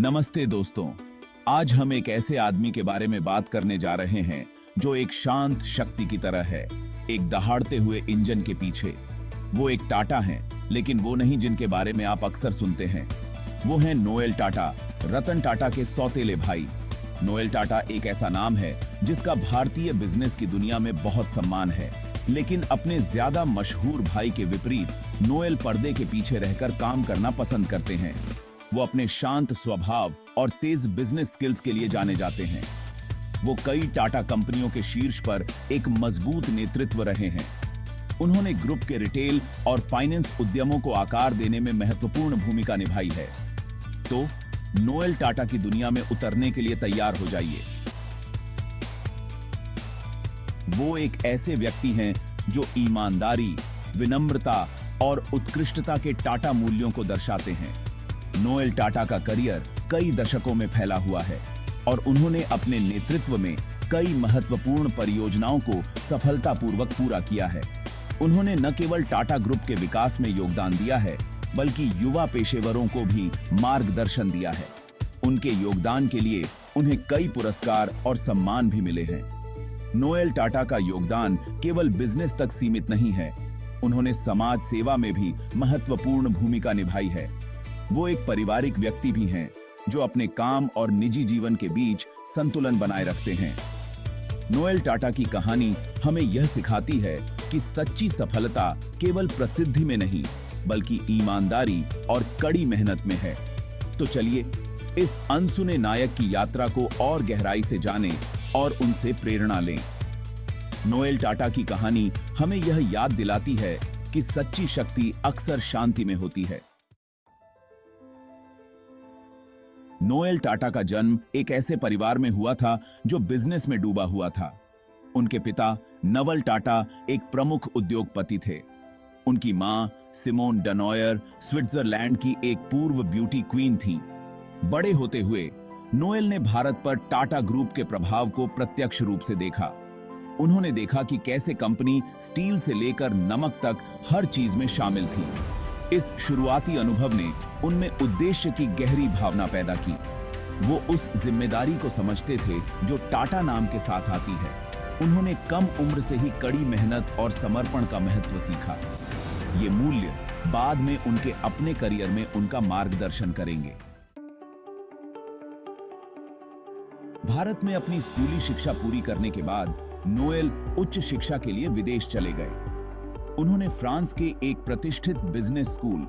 नमस्ते दोस्तों। आज हम एक ऐसे आदमी के बारे में बात करने जा रहे हैं जो एक शांत शक्ति की तरह है, एक दहाड़ते हुए इंजन के पीछे। वो एक टाटा हैं, लेकिन वो नहीं जिनके बारे में आप अक्सर सुनते हैं। वो हैं नोएल टाटा, रतन टाटा के सौतेले भाई। नोएल टाटा एक ऐसा नाम है जिसका भारतीय बिजनेस की दुनिया में बहुत सम्मान है, लेकिन अपने ज्यादा मशहूर भाई के विपरीत नोएल पर्दे के पीछे रहकर काम करना पसंद करते हैं। वो अपने शांत स्वभाव और तेज बिजनेस स्किल्स के लिए जाने जाते हैं। वो कई टाटा कंपनियों के शीर्ष पर एक मजबूत नेतृत्व रहे हैं। उन्होंने ग्रुप के रिटेल और फाइनेंस उद्यमों को आकार देने में महत्वपूर्ण भूमिका निभाई है। तो नोएल टाटा की दुनिया में उतरने के लिए तैयार हो जाइए। वो एक ऐसे व्यक्ति हैं जो ईमानदारी, विनम्रता और उत्कृष्टता के टाटा मूल्यों को दर्शाते हैं। नोएल टाटा का करियर कई दशकों में फैला हुआ है और उन्होंने अपने नेतृत्व में कई महत्वपूर्ण परियोजनाओं को सफलतापूर्वक पूरा किया है। उन्होंने न केवल टाटा ग्रुप के विकास में योगदान दिया है, बल्कि युवा पेशेवरों को भी मार्गदर्शन दिया है। उनके योगदान के लिए उन्हें कई पुरस्कार और सम्मान भी मिले हैं। नोएल टाटा का योगदान केवल बिजनेस तक सीमित नहीं है, उन्होंने समाज सेवा में भी महत्वपूर्ण भूमिका निभाई है। वो एक पारिवारिक व्यक्ति भी हैं जो अपने काम और निजी जीवन के बीच संतुलन बनाए रखते हैं। नोएल टाटा की कहानी हमें यह सिखाती है कि सच्ची सफलता केवल प्रसिद्धि में नहीं, बल्कि ईमानदारी और कड़ी मेहनत में है। तो चलिए इस अनसुने नायक की यात्रा को और गहराई से जानें और उनसे प्रेरणा लें। नोएल टाटा की कहानी हमें यह याद दिलाती है कि सच्ची शक्ति अक्सर शांति में होती है। नोएल टाटा का जन्म एक ऐसे परिवार में हुआ था जो बिजनेस में डूबा हुआ था। उनके पिता नवल टाटा एक प्रमुख उद्योगपति थे। उनकी मां सिमोन डनॉयर स्विट्जरलैंड की एक पूर्व ब्यूटी क्वीन थीं। बड़े होते हुए नोएल ने भारत पर टाटा ग्रुप के प्रभाव को प्रत्यक्ष रूप से देखा। उन्होंने देखा कि कैसे कंपनी स्टील से लेकर नमक तक हर चीज में शामिल थी। इस शुरुआती अनुभव ने उनमें उद्देश्य की गहरी भावना पैदा की। वो उस जिम्मेदारी को समझते थे जो टाटा नाम के साथ आती है। उन्होंने कम उम्र से ही कड़ी मेहनत और समर्पण का महत्व सीखा। ये मूल्य बाद में उनके अपने करियर में उनका मार्गदर्शन करेंगे। भारत में अपनी स्कूली शिक्षा पूरी करने के बाद नोएल उच्च शिक्षा के लिए विदेश चले गए। उन्होंने फ्रांस के एक प्रतिष्ठित बिजनेस स्कूल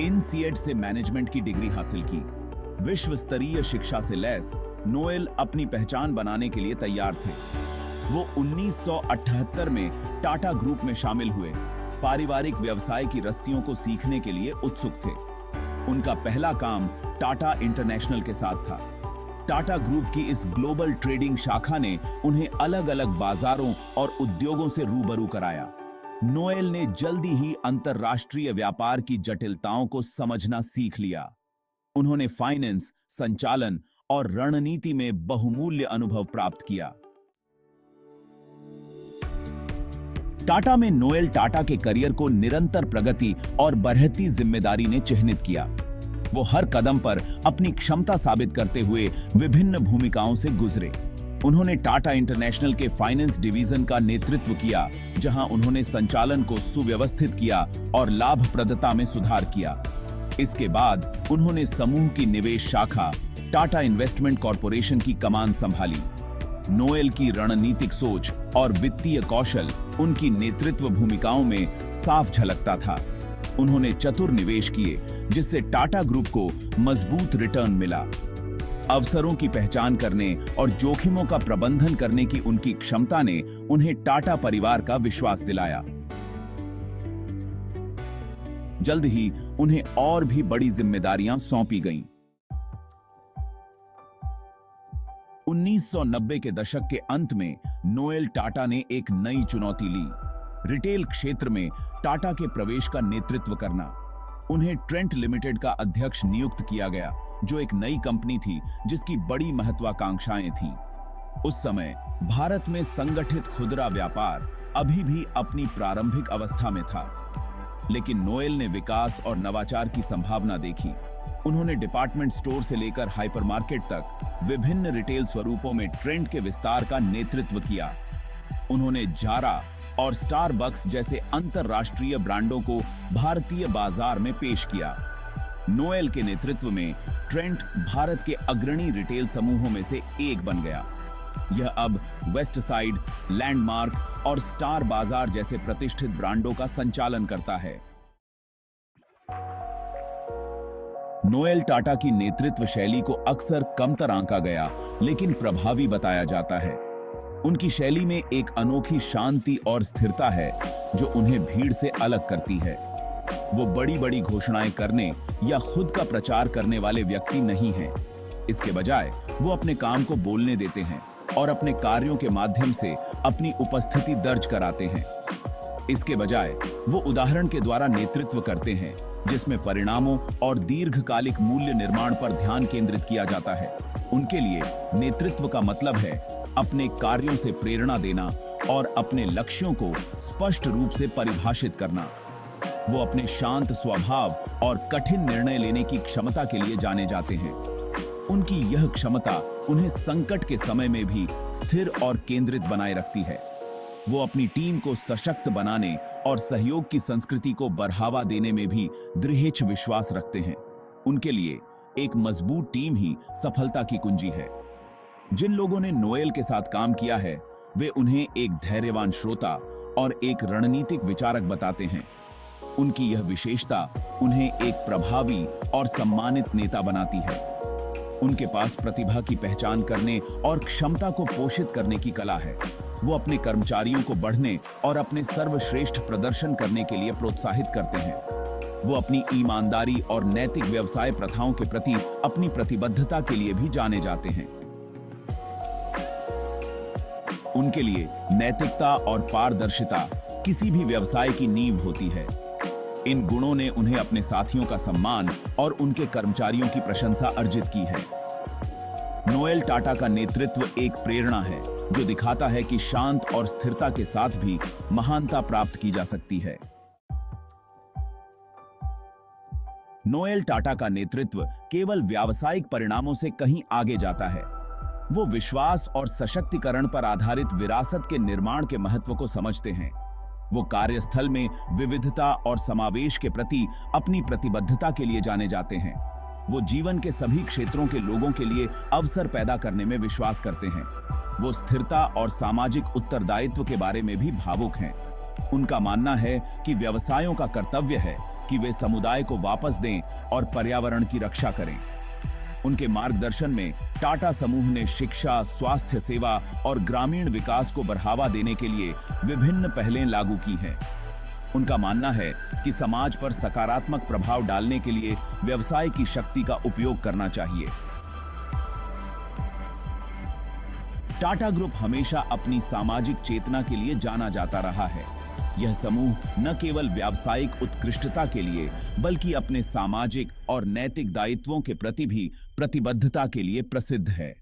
इनसीएड से मैनेजमेंट की डिग्री हासिल की। विश्व स्तरीय शिक्षा से लैस नोएल अपनी पहचान बनाने के लिए तैयार थे। वो 1978 में टाटा ग्रुप में शामिल हुए, पारिवारिक व्यवसाय की रस्सियों को सीखने के लिए उत्सुक थे। उनका पहला काम टाटा इंटरनेशनल के साथ था। टाटा ग्रुप की इस ग्लोबल ट्रेडिंग शाखा ने उन्हें अलग अलग बाजारों और उद्योगों से रूबरू कराया। नोएल ने जल्दी ही अंतरराष्ट्रीय व्यापार की जटिलताओं को समझना सीख लिया। उन्होंने फाइनेंस, संचालन और रणनीति में बहुमूल्य अनुभव प्राप्त किया। टाटा में नोएल टाटा के करियर को निरंतर प्रगति और बढ़ती जिम्मेदारी ने चिह्नित किया। वो हर कदम पर अपनी क्षमता साबित करते हुए विभिन्न भूमिकाओं से गुजरे। उन्होंने टाटा इंटरनेशनल के फाइनेंस डिवीजन का नेतृत्व किया, जहां उन्होंने संचालन को सुव्यवस्थित किया और लाभप्रदता में सुधार किया। इसके बाद उन्होंने समूह की निवेश शाखा टाटा इन्वेस्टमेंट कॉरपोरेशन की कमान संभाली। नोएल की रणनीतिक सोच और वित्तीय कौशल उनकी नेतृत्व भूमिकाओं में साफ झलकता था। उन्होंने चतुर निवेश किए, जिससे टाटा ग्रुप को मजबूत रिटर्न मिला। अवसरों की पहचान करने और जोखिमों का प्रबंधन करने की उनकी क्षमता ने उन्हें टाटा परिवार का विश्वास दिलाया। जल्द ही उन्हें और भी बड़ी जिम्मेदारियां सौंपी गईं। 1990 के दशक के अंत में नोएल टाटा ने एक नई चुनौती ली, रिटेल क्षेत्र में टाटा के प्रवेश का नेतृत्व करना। उन्हें ट्रेंट लिमिटेड का अध्यक्ष नियुक्त किया गया, जो एक नई कंपनी थी जिसकी बड़ी महत्वाकांक्षाएं थीं। उस समय भारत में संगठित खुदरा व्यापार अभी भी अपनी प्रारंभिक अवस्था में था, लेकिन नोएल ने विकास और नवाचार की संभावना देखी। उन्होंने डिपार्टमेंट स्टोर से लेकर हाइपरमार्केट तक विभिन्न रिटेल स्वरूपों में ट्रेंड के विस्तार का नेतृत्व किया। उन्होंने जारा और स्टारबक्स जैसे अंतरराष्ट्रीय ब्रांडों को भारतीय बाजार में पेश किया। नोएल के नेतृत्व में ट्रेंट भारत के अग्रणी रिटेल समूहों में से एक बन गया। यह अब वेस्ट साइड, लैंडमार्क और स्टार बाजार जैसे प्रतिष्ठित ब्रांडों का संचालन करता है। नोएल टाटा की नेतृत्व शैली को अक्सर कमतर आंका गया, लेकिन प्रभावी बताया जाता है। उनकी शैली में एक अनोखी शांति और स्थिरता है जो उन्हें भीड़ से अलग करती है। वो बड़ी बड़ी घोषणाएं करने या खुद का प्रचार करने वाले व्यक्ति नहीं हैं। इसके बजाय वो अपने काम को बोलने देते हैं और अपने कार्यों के माध्यम से अपनी उपस्थिति दर्ज कराते हैं। इसके बजाय वो उदाहरण के द्वारा नेतृत्व करते हैं, जिसमें परिणामों और दीर्घकालिक मूल्य निर्माण पर ध्यान केंद्रित किया जाता है। उनके लिए नेतृत्व का मतलब है अपने कार्यों से प्रेरणा देना और अपने लक्ष्यों को स्पष्ट रूप से परिभाषित करना। वो अपने शांत स्वभाव और कठिन निर्णय लेने की क्षमता के लिए जाने जाते हैं। उनकी यह क्षमता उन्हें संकट के समय में भी स्थिर और केंद्रित बनाए रखती है। वो अपनी टीम को सशक्त बनाने और सहयोग की संस्कृति को बढ़ावा देने में भी दृढ़ विश्वास रखते हैं। उनके लिए एक मजबूत टीम ही सफलता की कुंजी है। जिन लोगों ने नोएल के साथ काम किया है, वे उन्हें एक धैर्यवान श्रोता और एक रणनीतिक विचारक बताते हैं। उनकी यह विशेषता उन्हें एक प्रभावी और सम्मानित नेता बनाती है। उनके पास प्रतिभा की पहचान करने और क्षमता को पोषित करने की कला है। वो अपने कर्मचारियों को बढ़ने और अपने सर्वश्रेष्ठ प्रदर्शन करने के लिए प्रोत्साहित करते हैं। वो अपनी ईमानदारी और नैतिक व्यवसाय प्रथाओं के प्रति अपनी प्रतिबद्धता के लिए भी जाने जाते हैं। उनके लिए नैतिकता और पारदर्शिता किसी भी व्यवसाय की नींव होती है। इन गुणों ने उन्हें अपने साथियों का सम्मान और उनके कर्मचारियों की प्रशंसा अर्जित की है। नोएल टाटा का नेतृत्व एक प्रेरणा है जो दिखाता है कि शांत और स्थिरता के साथ भी महानता प्राप्त की जा सकती है। नोएल टाटा का नेतृत्व केवल व्यावसायिक परिणामों से कहीं आगे जाता है। वो विश्वास और सशक्तिकरण पर आधारित विरासत के निर्माण के महत्व को समझते हैं। वो कार्यस्थल में विविधता और समावेश के प्रति अपनी प्रतिबद्धता के लिए जाने जाते हैं। वो जीवन के सभी क्षेत्रों के लोगों के लिए अवसर पैदा करने में विश्वास करते हैं। वो स्थिरता और सामाजिक उत्तरदायित्व के बारे में भी भावुक हैं। उनका मानना है कि व्यवसायों का कर्तव्य है कि वे समुदाय को वापस दें और पर्यावरण की रक्षा करें। उनके मार्गदर्शन में टाटा समूह ने शिक्षा, स्वास्थ्य सेवा और ग्रामीण विकास को बढ़ावा देने के लिए विभिन्न पहलें लागू की हैं। उनका मानना है कि समाज पर सकारात्मक प्रभाव डालने के लिए व्यवसाय की शक्ति का उपयोग करना चाहिए। टाटा ग्रुप हमेशा अपनी सामाजिक चेतना के लिए जाना जाता रहा है। यह समूह न केवल व्यावसायिक उत्कृष्टता के लिए बल्कि अपने सामाजिक और नैतिक दायित्वों के प्रति भी प्रतिबद्धता के लिए प्रसिद्ध है।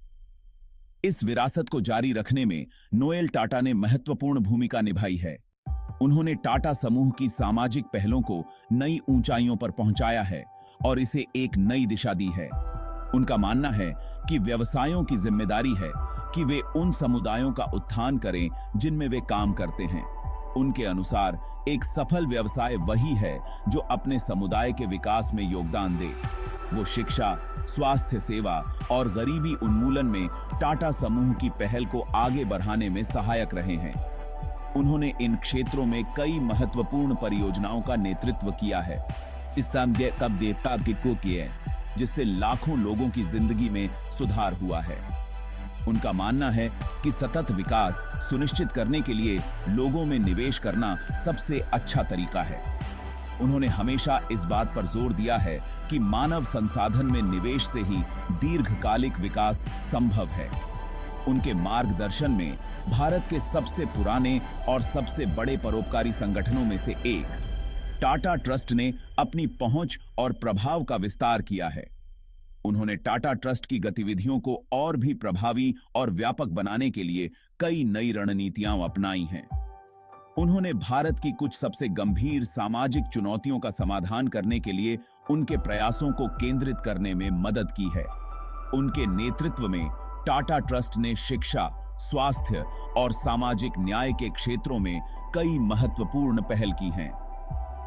इस विरासत को जारी रखने में नोएल टाटा ने महत्वपूर्ण भूमिका निभाई है। उन्होंने टाटा समूह की सामाजिक पहलों को नई ऊंचाइयों पर पहुंचाया है और इसे एक नई दिशा दी है। उनका मानना है कि व्यवसायों की जिम्मेदारी है कि वे उन समुदायों का उत्थान करें जिनमें वे काम करते हैं। उनके अनुसार एक सफल व्यवसाय वही है जो अपने समुदाय के विकास में योगदान दे। वो शिक्षा, स्वास्थ्य सेवा और गरीबी उन्मूलन में टाटा समूह की पहल को आगे बढ़ाने में सहायक रहे हैं। उन्होंने इन क्षेत्रों में कई महत्वपूर्ण परियोजनाओं का नेतृत्व किया है। इस किए जिससे लाखों लोगों की जिंदगी में सुधार हुआ है। उनका मानना है कि सतत विकास सुनिश्चित करने के लिए लोगों में निवेश करना सबसे अच्छा तरीका है। उन्होंने हमेशा इस बात पर जोर दिया है कि मानव संसाधन में निवेश से ही दीर्घकालिक विकास संभव है। उनके मार्गदर्शन में भारत के सबसे पुराने और सबसे बड़े परोपकारी संगठनों में से एक टाटा ट्रस्ट ने अपनी पहुंच और प्रभाव का विस्तार किया है। उन्होंने टाटा ट्रस्ट की गतिविधियों को और भी प्रभावी और व्यापक बनाने के लिए कई नई रणनीतियां अपनाई हैं। उन्होंने भारत की कुछ सबसे गंभीर सामाजिक चुनौतियों का समाधान करने के लिए उनके प्रयासों को केंद्रित करने में मदद की है। उनके नेतृत्व में टाटा ट्रस्ट ने शिक्षा, स्वास्थ्य और सामाजिक न्याय के क्षेत्रों में कई महत्वपूर्ण पहल की हैं।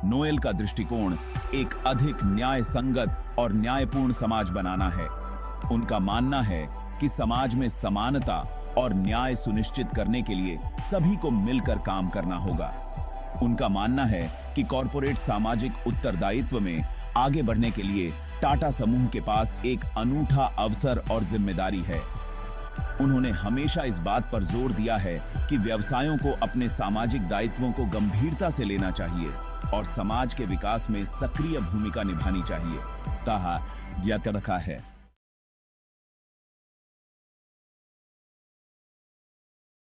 नोएल का दृष्टिकोण एक अधिक न्याय संगत और न्यायपूर्ण समाज बनाना है। उनका मानना है कि समाज में समानता और न्याय सुनिश्चित करने के लिए सभी को मिलकर काम करना होगा। उनका मानना है कि कॉरपोरेट सामाजिक उत्तरदायित्व में आगे बढ़ने के लिए टाटा समूह के पास एक अनूठा अवसर और जिम्मेदारी है। उन्होंने हमेशा इस बात पर जोर दिया है कि व्यवसायों को अपने सामाजिक दायित्वों को गंभीरता से लेना चाहिए और समाज के विकास में सक्रिय भूमिका निभानी चाहिए। कहा रखा है।